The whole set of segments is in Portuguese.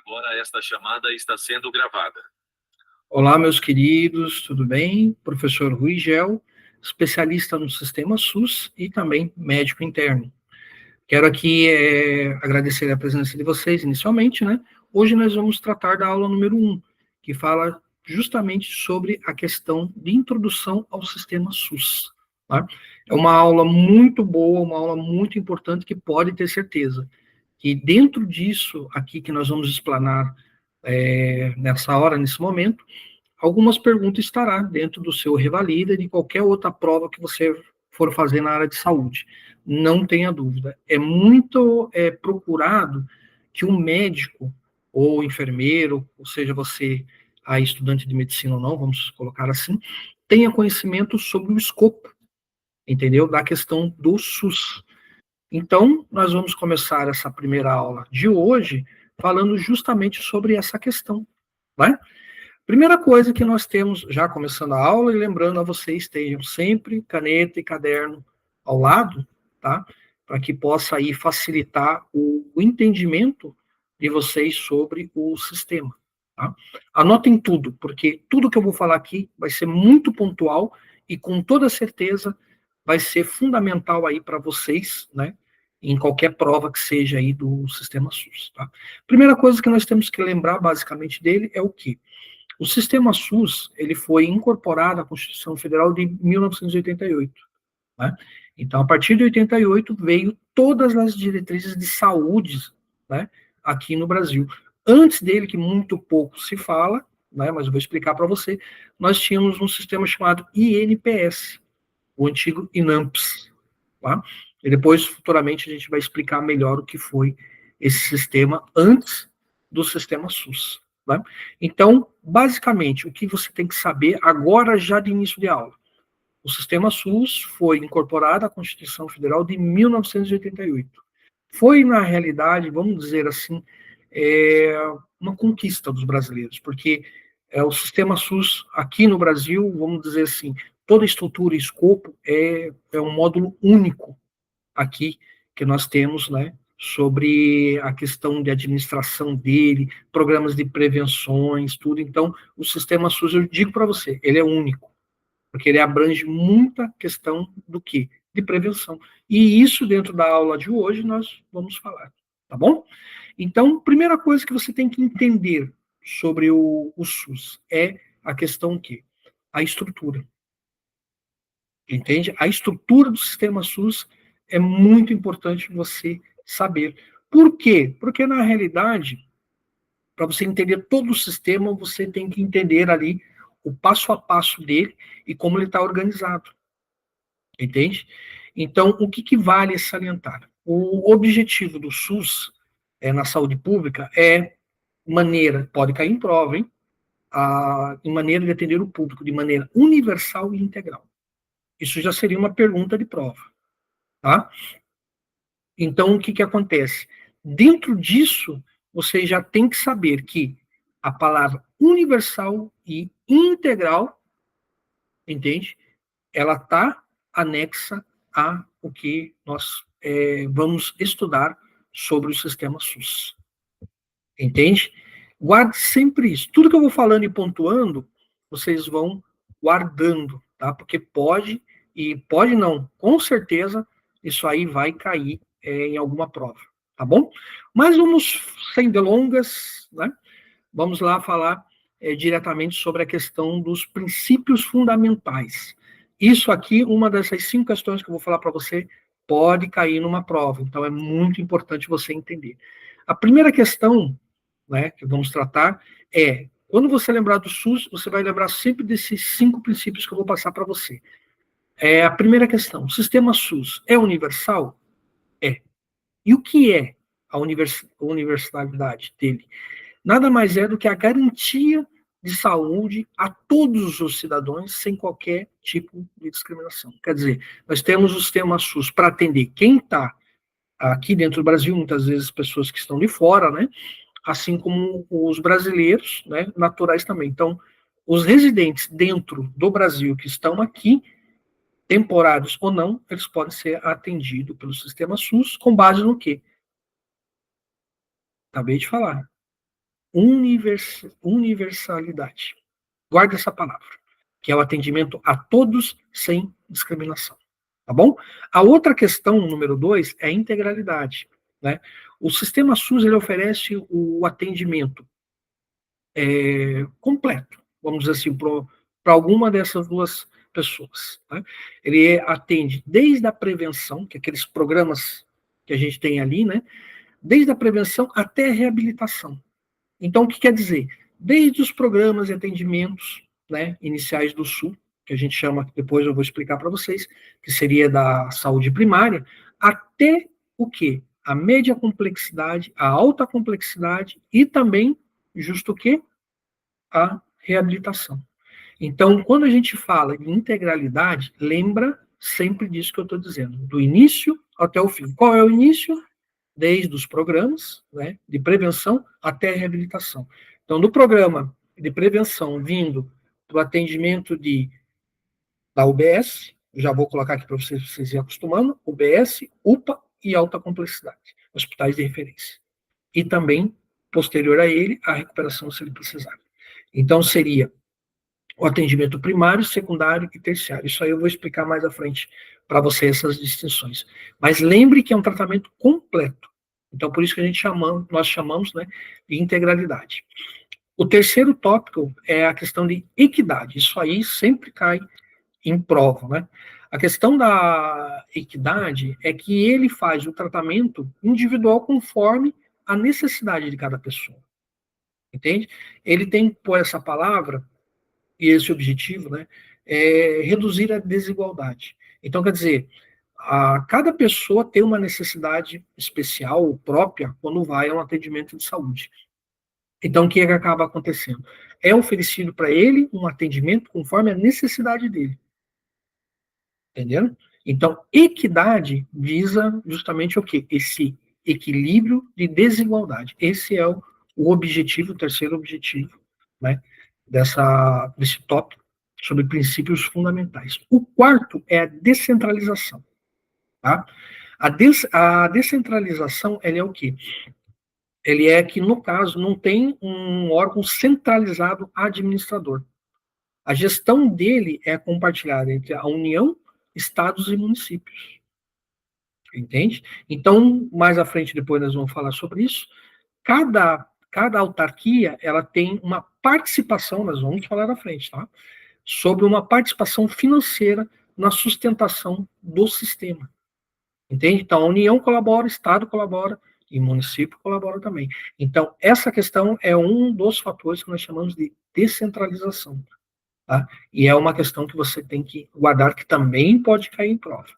Agora esta chamada está sendo gravada. Olá, meus queridos, tudo bem? Professor Rui Gel, especialista no sistema SUS e também médico interno. Quero aqui agradecer a presença de vocês inicialmente, né? Hoje nós vamos tratar da aula número 1, que fala justamente sobre a questão de introdução ao sistema SUS. Tá? É uma aula muito boa, uma aula muito importante que pode ter certeza que dentro disso aqui que nós vamos explanar nessa hora, nesse momento, algumas perguntas estará dentro do seu Revalida e de qualquer outra prova que você for fazer na área de saúde. Não tenha dúvida. É muito procurado que um médico ou enfermeiro, ou seja, você aí estudante de medicina ou não, vamos colocar assim, tenha conhecimento sobre o escopo, entendeu? Da questão do SUS. Então, nós vamos começar essa primeira aula de hoje falando justamente sobre essa questão, né? Primeira coisa que nós temos, já começando a aula, e lembrando a vocês, tenham sempre caneta e caderno ao lado, tá? Para que possa aí facilitar o entendimento de vocês sobre o sistema, tá? Anotem tudo, porque tudo que eu vou falar aqui vai ser muito pontual e com toda certeza vai ser fundamental aí para vocês, né? Em qualquer prova que seja aí do sistema SUS, tá? Primeira coisa que nós temos que lembrar basicamente dele é o quê? O sistema SUS, ele foi incorporado à Constituição Federal de 1988, né? Então, a partir de 88, veio todas as diretrizes de saúde, né, aqui no Brasil. Antes dele, que muito pouco se fala, né, mas eu vou explicar para você, nós tínhamos um sistema chamado INPS, o antigo INAMPS, tá? E depois, futuramente, a gente vai explicar melhor o que foi esse sistema antes do sistema SUS. Né? Então, basicamente, o que você tem que saber agora, já de início de aula. O sistema SUS foi incorporado à Constituição Federal de 1988. Foi, na realidade, vamos dizer assim, uma conquista dos brasileiros, porque o sistema SUS aqui no Brasil, vamos dizer assim, toda estrutura e escopo é um módulo único aqui que nós temos, né, sobre a questão de administração dele, programas de prevenções, tudo. Então, o sistema SUS, eu digo para você, ele é único, porque ele abrange muita questão do quê? De prevenção. E isso, dentro da aula de hoje, nós vamos falar, tá bom? Então, primeira coisa que você tem que entender sobre o SUS é a questão que a estrutura. Entende? A estrutura do sistema SUS é muito importante você saber. Por quê? Porque, na realidade, para você entender todo o sistema, você tem que entender ali o passo a passo dele e como ele está organizado. Entende? Então, o que vale salientar? O objetivo do SUS na saúde pública é maneira, pode cair em prova, hein? Em maneira de atender o público de maneira universal e integral. Isso já seria uma pergunta de prova, tá? Então, o que acontece? Dentro disso, você já tem que saber que a palavra universal e integral, entende? Ela está anexa a o que nós vamos estudar sobre o sistema SUS. Entende? Guarde sempre isso. Tudo que eu vou falando e pontuando, vocês vão guardando, tá? Porque pode, e pode não, com certeza, isso aí vai cair em alguma prova, tá bom? Mas vamos, sem delongas, né? Vamos lá falar diretamente sobre a questão dos princípios fundamentais. Isso aqui, uma dessas 5 questões que eu vou falar para você, pode cair numa prova, então é muito importante você entender. A primeira questão, né, que vamos tratar quando você lembrar do SUS, você vai lembrar sempre desses 5 princípios que eu vou passar para você. A primeira questão, o sistema SUS é universal? É. E o que é a universalidade dele? Nada mais é do que a garantia de saúde a todos os cidadãos sem qualquer tipo de discriminação. Quer dizer, nós temos o sistema SUS para atender quem está aqui dentro do Brasil, muitas vezes pessoas que estão de fora, né? Assim como os brasileiros, né, naturais também. Então, os residentes dentro do Brasil que estão aqui, temporários ou não, eles podem ser atendidos pelo sistema SUS com base no quê? Acabei de falar. universalidade. Guarde essa palavra, que é o atendimento a todos sem discriminação. Tá bom? A outra questão, número 2, é a integralidade. Né? O sistema SUS ele oferece o atendimento completo, vamos dizer assim, para alguma dessas duas pessoas. Né? Ele atende desde a prevenção, que é aqueles programas que a gente tem ali, né? Desde a prevenção até a reabilitação. Então, o que quer dizer? Desde os programas e atendimentos, né, iniciais do SUS, que a gente chama, depois eu vou explicar para vocês, que seria da saúde primária, até o quê? A média complexidade, a alta complexidade e também, justo o quê? A reabilitação. Então, quando a gente fala de integralidade, lembra sempre disso que eu estou dizendo, do início até o fim. Qual é o início? Desde os programas, né, de prevenção até a reabilitação. Então, do programa de prevenção vindo do atendimento da UBS, já vou colocar aqui para vocês irem acostumando, UBS, UPA e alta complexidade, hospitais de referência. E também, posterior a ele, a recuperação se ele precisar. Então, seria o atendimento primário, secundário e terciário. Isso aí eu vou explicar mais à frente para você essas distinções. Mas lembre que é um tratamento completo. Então, por isso que nós chamamos, né, de integralidade. O terceiro tópico é a questão de equidade. Isso aí sempre cai em prova, né? A questão da equidade é que ele faz o tratamento individual conforme a necessidade de cada pessoa. Entende? Ele tem, por essa palavra, e esse objetivo, né, é reduzir a desigualdade. Então, quer dizer, cada pessoa tem uma necessidade especial, própria, quando vai a um atendimento de saúde. Então, o que acaba acontecendo? É oferecido para ele um atendimento conforme a necessidade dele. Entendeu? Então, equidade visa justamente o quê? Esse equilíbrio de desigualdade. Esse é o objetivo, o terceiro objetivo, né, desse tópico sobre princípios fundamentais. O quarto é a descentralização. Tá? A descentralização, ela é o quê? Ele é que, no caso, não tem um órgão centralizado administrador. A gestão dele é compartilhada entre a União, estados e municípios. Entende? Então, mais à frente, depois nós vamos falar sobre isso. Cada autarquia, ela tem uma participação, nós vamos falar à frente, tá? Sobre uma participação financeira na sustentação do sistema. Entende? Então, a União colabora, o Estado colabora e o município colabora também. Então, essa questão é um dos fatores que nós chamamos de descentralização. Tá? E é uma questão que você tem que guardar, que também pode cair em prova.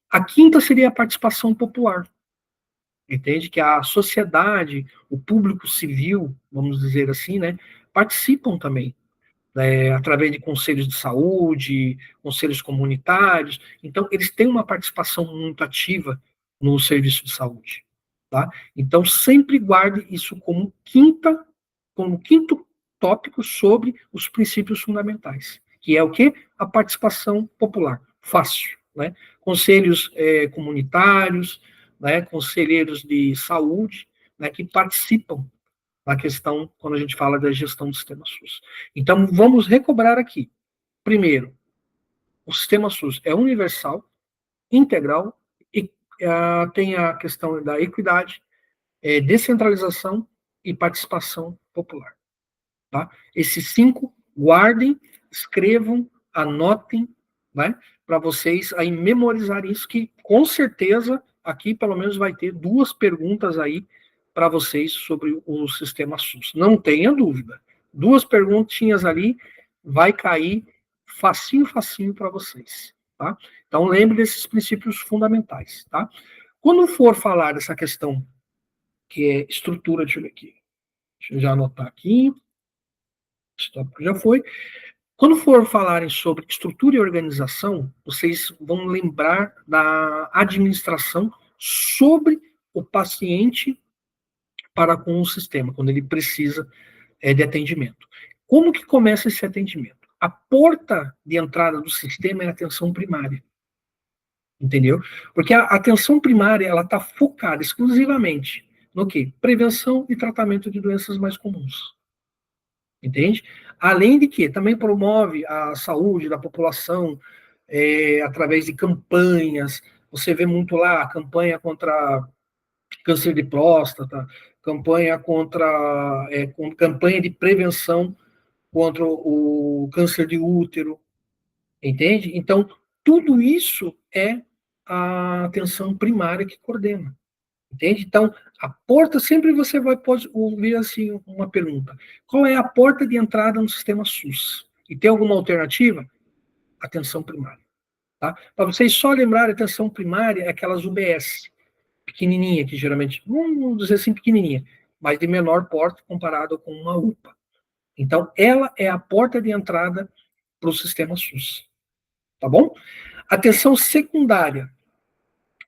A quinta seria a participação popular. Entende? Que a sociedade, o público civil, vamos dizer assim, né, participam também, através de conselhos de saúde, conselhos comunitários. Então, eles têm uma participação muito ativa no serviço de saúde. Tá? Então, sempre guarde isso como quinto tópico sobre os princípios fundamentais, que é o quê? A participação popular. Fácil. Né? Conselhos comunitários, né? Conselheiros de saúde, né? Que participam na questão, quando a gente fala da gestão do sistema SUS. Então, vamos recobrar aqui. Primeiro, o sistema SUS é universal, integral, e tem a questão da equidade, descentralização e participação popular. Tá? Esses 5, guardem, escrevam, anotem, né? Para vocês aí memorizarem isso, que com certeza aqui pelo menos vai ter 2 perguntas aí para vocês sobre o sistema SUS. Não tenha dúvida. 2 perguntinhas ali, vai cair facinho, facinho para vocês. Tá? Então lembre desses princípios fundamentais. Tá? Quando for falar dessa questão que é estrutura, deixa eu ver aqui. Deixa eu já anotar aqui. Já foi. Quando for falarem sobre estrutura e organização, vocês vão lembrar da administração sobre o paciente para com o sistema, quando ele precisa de atendimento. Como que começa esse atendimento? A porta de entrada do sistema é a atenção primária. Entendeu? Porque a atenção primária, ela está focada exclusivamente no quê? Prevenção e tratamento de doenças mais comuns. Entende? Além de que também promove a saúde da população através de campanhas. Você vê muito lá a campanha contra câncer de próstata, campanha contra campanha de prevenção contra o câncer de útero, entende? Então, tudo isso é a atenção primária que coordena. Entende? Então, a porta, sempre você pode ouvir assim uma pergunta: qual é a porta de entrada no sistema SUS? E tem alguma alternativa? Atenção primária. Tá? Para vocês só lembrarem, a atenção primária é aquelas UBS, pequenininha, que geralmente, vamos dizer assim, pequenininha, mas de menor porte comparado com uma UPA. Então, ela é a porta de entrada para o sistema SUS. Tá bom? Atenção secundária.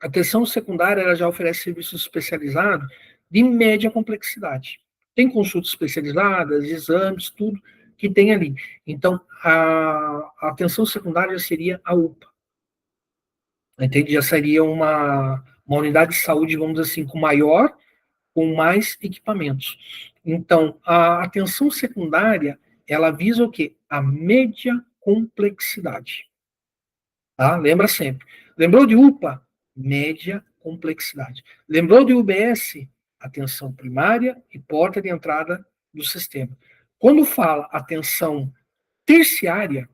A atenção secundária ela já oferece serviços especializados de média complexidade. Tem consultas especializadas, exames, tudo que tem ali. Então, a atenção secundária seria a UPA. Entende? Já seria uma unidade de saúde, vamos dizer assim, com mais equipamentos. Então, a atenção secundária, ela visa o quê? A média complexidade. Tá? Lembra sempre. Lembrou de UPA? Média complexidade. Lembrou de UBS? Atenção primária e porta de entrada do sistema. Quando fala atenção terciária,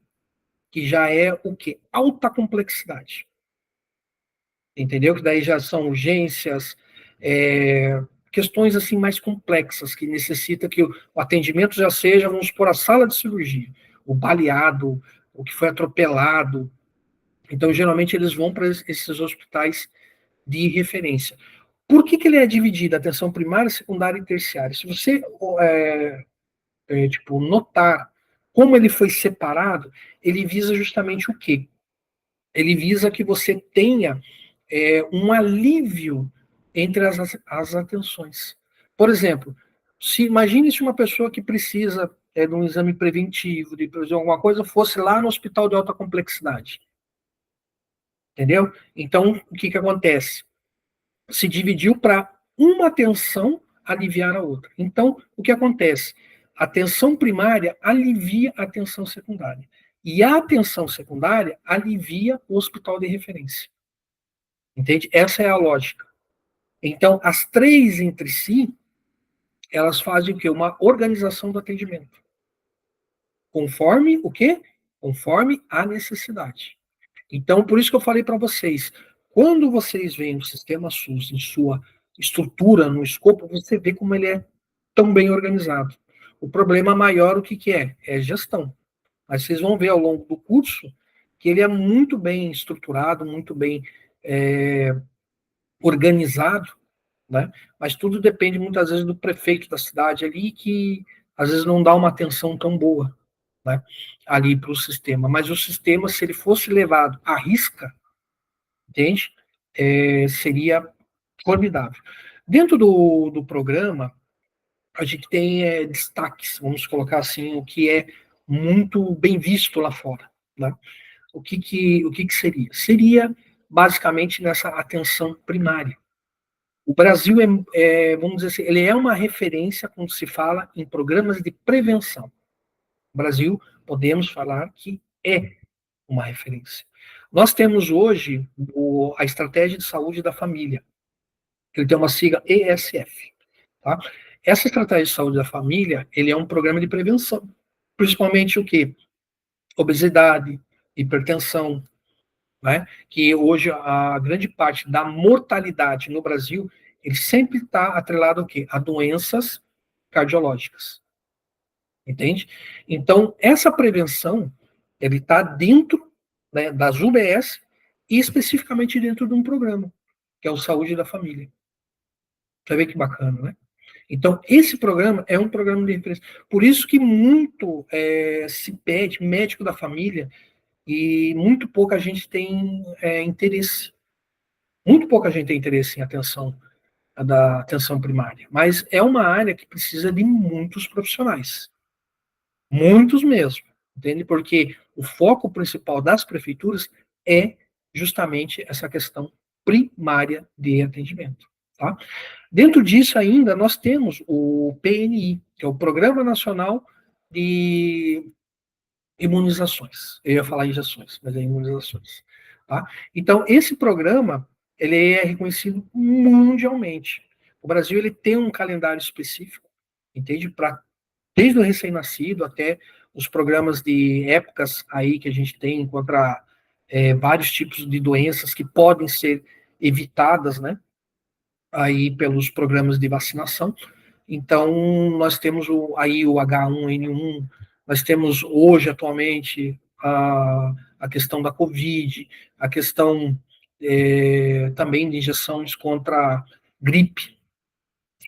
que já é o quê? Alta complexidade. Entendeu? Que daí já são urgências, questões assim mais complexas, que necessita que o atendimento já seja, vamos supor, a sala de cirurgia, o baleado, o que foi atropelado. Então, geralmente, eles vão para esses hospitais de referência. Por que ele é dividido? Atenção primária, secundária e terciária. Se você notar como ele foi separado, ele visa justamente o quê? Ele visa que você tenha um alívio entre as atenções. Por exemplo, imagine se uma pessoa que precisa de um exame preventivo, de alguma coisa, fosse lá no hospital de alta complexidade. Entendeu? Então, o que acontece? Se dividiu para uma atenção aliviar a outra. Então, o que acontece? A atenção primária alivia a atenção secundária. E a atenção secundária alivia o hospital de referência. Entende? Essa é a lógica. Então, as três entre si, elas fazem o quê? Uma organização do atendimento. Conforme o quê? Conforme a necessidade. Então, por isso que eu falei para vocês, quando vocês veem o sistema SUS em sua estrutura, no escopo, você vê como ele é tão bem organizado. O problema maior, o que é? É gestão. Mas vocês vão ver ao longo do curso que ele é muito bem estruturado, muito bem organizado, né? Mas tudo depende muitas vezes do prefeito da cidade ali, que às vezes não dá uma atenção tão boa, né, ali para o sistema. Mas o sistema, se ele fosse levado à risca, entende? Seria formidável. Dentro do programa, a gente tem destaques, vamos colocar assim, o que é muito bem visto lá fora, né? O que seria? Seria basicamente nessa atenção primária. O Brasil vamos dizer assim, ele é uma referência quando se fala em programas de prevenção. O Brasil, podemos falar que é uma referência. Nós temos hoje a Estratégia de Saúde da Família, que ele tem uma sigla ESF. Tá? Essa Estratégia de Saúde da Família, ele é um programa de prevenção, principalmente o quê? Obesidade, hipertensão, né? Que hoje a grande parte da mortalidade no Brasil, ele sempre está atrelado ao quê? A doenças cardiológicas. Entende? Então, essa prevenção, ele está dentro, né, das UBS e especificamente dentro de um programa, que é o Saúde da Família. Você vê que bacana, né? Então, esse programa é um programa de referência. Por isso que muito se pede médico da família e muito pouca gente tem interesse. Muito pouca gente tem interesse em da atenção primária. Mas é uma área que precisa de muitos profissionais. Muitos mesmo. Entende? Porque o foco principal das prefeituras é justamente essa questão primária de atendimento. tá? Dentro disso ainda, nós temos o PNI, que é o Programa Nacional de Imunizações. Eu ia falar injeções, mas é imunizações. Tá? Então, esse programa, ele é reconhecido mundialmente. O Brasil, ele tem um calendário específico, entende? Para desde o recém-nascido até os programas de épocas aí que a gente tem contra vários tipos de doenças que podem ser evitadas, né? Aí pelos programas de vacinação. Então, nós temos aí o H1N1, nós temos hoje, atualmente, a questão da Covid, a questão também de injeções contra gripe,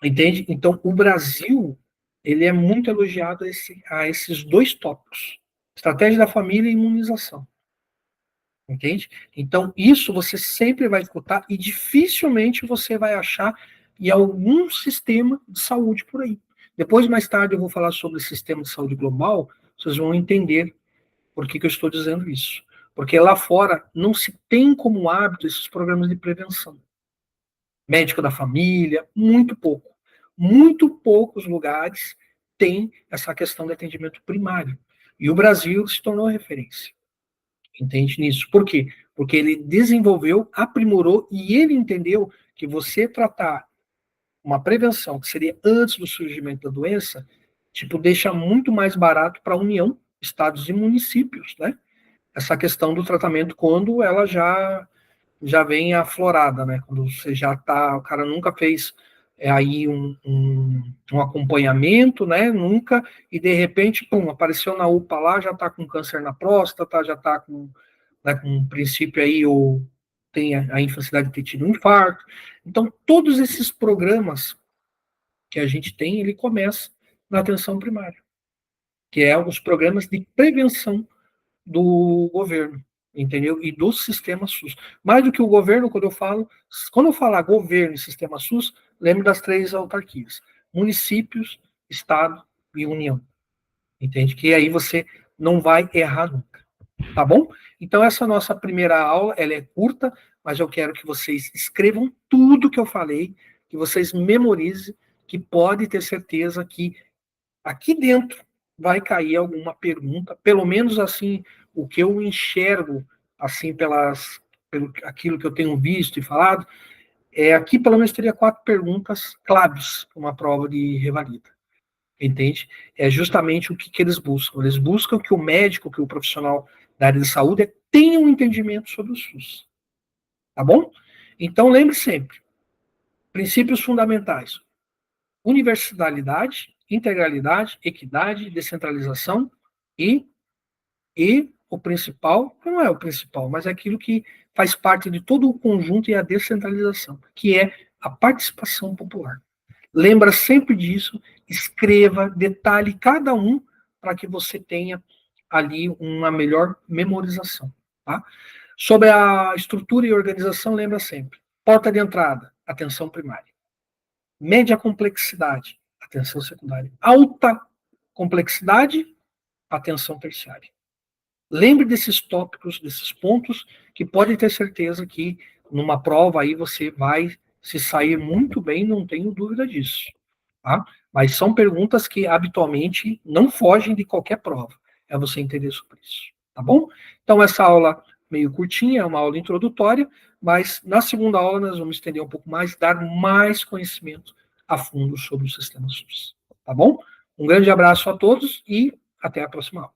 entende? Então, o Brasil, ele é muito elogiado a esses dois tópicos, estratégia da família e imunização. Entende? Então, isso você sempre vai escutar e dificilmente você vai achar em algum sistema de saúde por aí. Depois, mais tarde, eu vou falar sobre o sistema de saúde global, vocês vão entender por que eu estou dizendo isso. Porque lá fora não se tem como hábito esses programas de prevenção. Médico da família, muito pouco. Muito poucos lugares têm essa questão de atendimento primário. E o Brasil se tornou referência. Entende nisso? Por quê? Porque ele desenvolveu, aprimorou e ele entendeu que você tratar uma prevenção, que seria antes do surgimento da doença, tipo, deixa muito mais barato para a União, estados e municípios, né? Essa questão do tratamento quando ela já vem aflorada, né? Quando você já tá, o cara nunca fez aí um acompanhamento, né? Nunca, e de repente, pum, apareceu na UPA lá, já tá com câncer na próstata, já tá com, né, com um princípio aí, ou tem a infelicidade de ter tido um infarto. Então, todos esses programas que a gente tem, ele começa na atenção primária, que é os programas de prevenção do governo, entendeu? E do sistema SUS. Mais do que o governo, quando eu falar governo e sistema SUS, lembre das três autarquias: municípios, estado e União. Entende? Que aí você não vai errar nunca. Tá bom? Então essa nossa primeira aula, ela é curta, mas eu quero que vocês escrevam tudo que eu falei, que vocês memorizem, que pode ter certeza que aqui dentro vai cair alguma pergunta, pelo menos assim, o que eu enxergo, assim, pelo aquilo que eu tenho visto e falado, aqui pelo menos teria 4 perguntas claves para uma prova de revalida, entende? É justamente o que eles buscam. Eles buscam que o médico, que o profissional da área de saúde tenha um entendimento sobre o SUS, tá bom? Então lembre sempre, princípios fundamentais: universalidade, integralidade, equidade, descentralização e, e o principal, não é o principal, mas é aquilo que faz parte de todo o conjunto e a descentralização, que é a participação popular. Lembra sempre disso, escreva, detalhe cada um para que você tenha ali uma melhor memorização. Tá? Sobre a estrutura e organização, lembra sempre: porta de entrada, atenção primária; média complexidade, atenção secundária; alta complexidade, atenção terciária. Lembre desses tópicos, desses pontos, que pode ter certeza que numa prova aí você vai se sair muito bem, não tenho dúvida disso. Tá? Mas são perguntas que habitualmente não fogem de qualquer prova. É você entender sobre isso. Tá bom? Então, essa aula meio curtinha, é uma aula introdutória, mas na segunda aula nós vamos estender um pouco mais, dar mais conhecimento a fundo sobre o sistema SUS. Tá bom? Um grande abraço a todos e até a próxima aula.